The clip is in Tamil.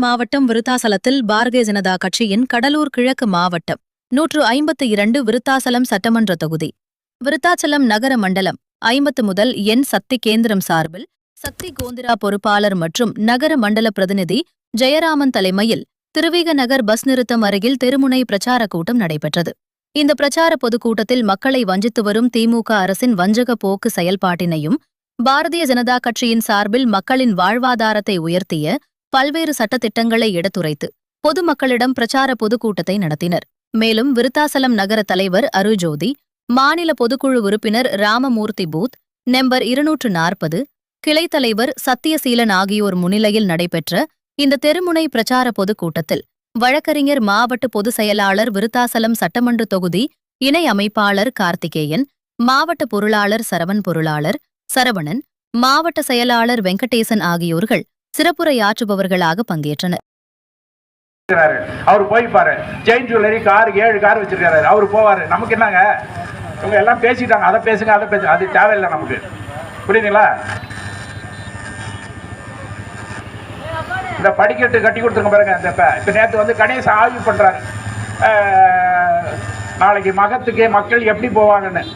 மாவட்டம் விருத்தாசலத்தில் பாரதிய ஜனதா கட்சியின் கடலூர் கிழக்கு மாவட்டம் 152 விருத்தாசலம் சட்டமன்ற தொகுதி விருத்தாச்சலம் நகர மண்டலம் 50 முதல் என் சக்தி கேந்திரம் சார்பில் சக்தி கோந்திரா பொறுப்பாளர் மற்றும் நகர மண்டல பிரதிநிதி ஜெயராமன் தலைமையில் திருவிக நகர் பஸ் நிறுத்தம் அருகில் தெருமுனை பிரச்சார கூட்டம் நடைபெற்றது. இந்த பிரச்சார பொதுக்கூட்டத்தில் மக்களை வஞ்சித்து வரும் திமுக அரசின் வஞ்சக போக்கு செயல்பாட்டினையும் பாரதிய ஜனதா கட்சியின் சார்பில் மக்களின் வாழ்வாதாரத்தை உயர்த்திய பல்வேறு சட்டத்திட்டங்களை எடுத்துரைத்து பொதுமக்களிடம் பிரச்சார பொதுக்கூட்டத்தை நடத்தினர். மேலும் விருத்தாசலம் நகர தலைவர் அருஜோதி, மாநில பொதுக்குழு உறுப்பினர் ராமமூர்த்தி பூத் நம்பர் 240, கிளைத் தலைவர் சத்தியசீலன் ஆகியோர் முன்னிலையில் நடைபெற்ற இந்த தெருமுனை பிரச்சார பொதுக்கூட்டத்தில் வழக்கறிஞர் மாவட்ட பொதுச் செயலாளர் விருத்தாசலம் சட்டமன்ற தொகுதி இணை அமைப்பாளர் கார்த்திகேயன், மாவட்ட பொருளாளர் சரவணன், மாவட்ட செயலாளர் வெங்கடேசன் ஆகியோர்கள் சிறப்புரையாற்றுபவர்களாக பங்கேற்றனர். அவர் போய்ப்பாரு, ஜெயின் ஜுவல்லரி கார் 7 கார் வச்சிருக்காரு, அவர் போவாரு. நமக்கு என்னங்க, இவங்க எல்லாம் பேசிட்டாங்க, அதை பேசுங்க அது தேவையில்லை நமக்கு, புரியுதுங்களா? இந்த படிக்கட்டு கட்டி கொடுத்துருங்க பாருங்க. இப்ப நேற்று வந்து கணேசன் ஆய்வு பண்றாரு, நாளைக்கு மகத்துக்கு மக்கள் எப்படி போவாங்கன்னு.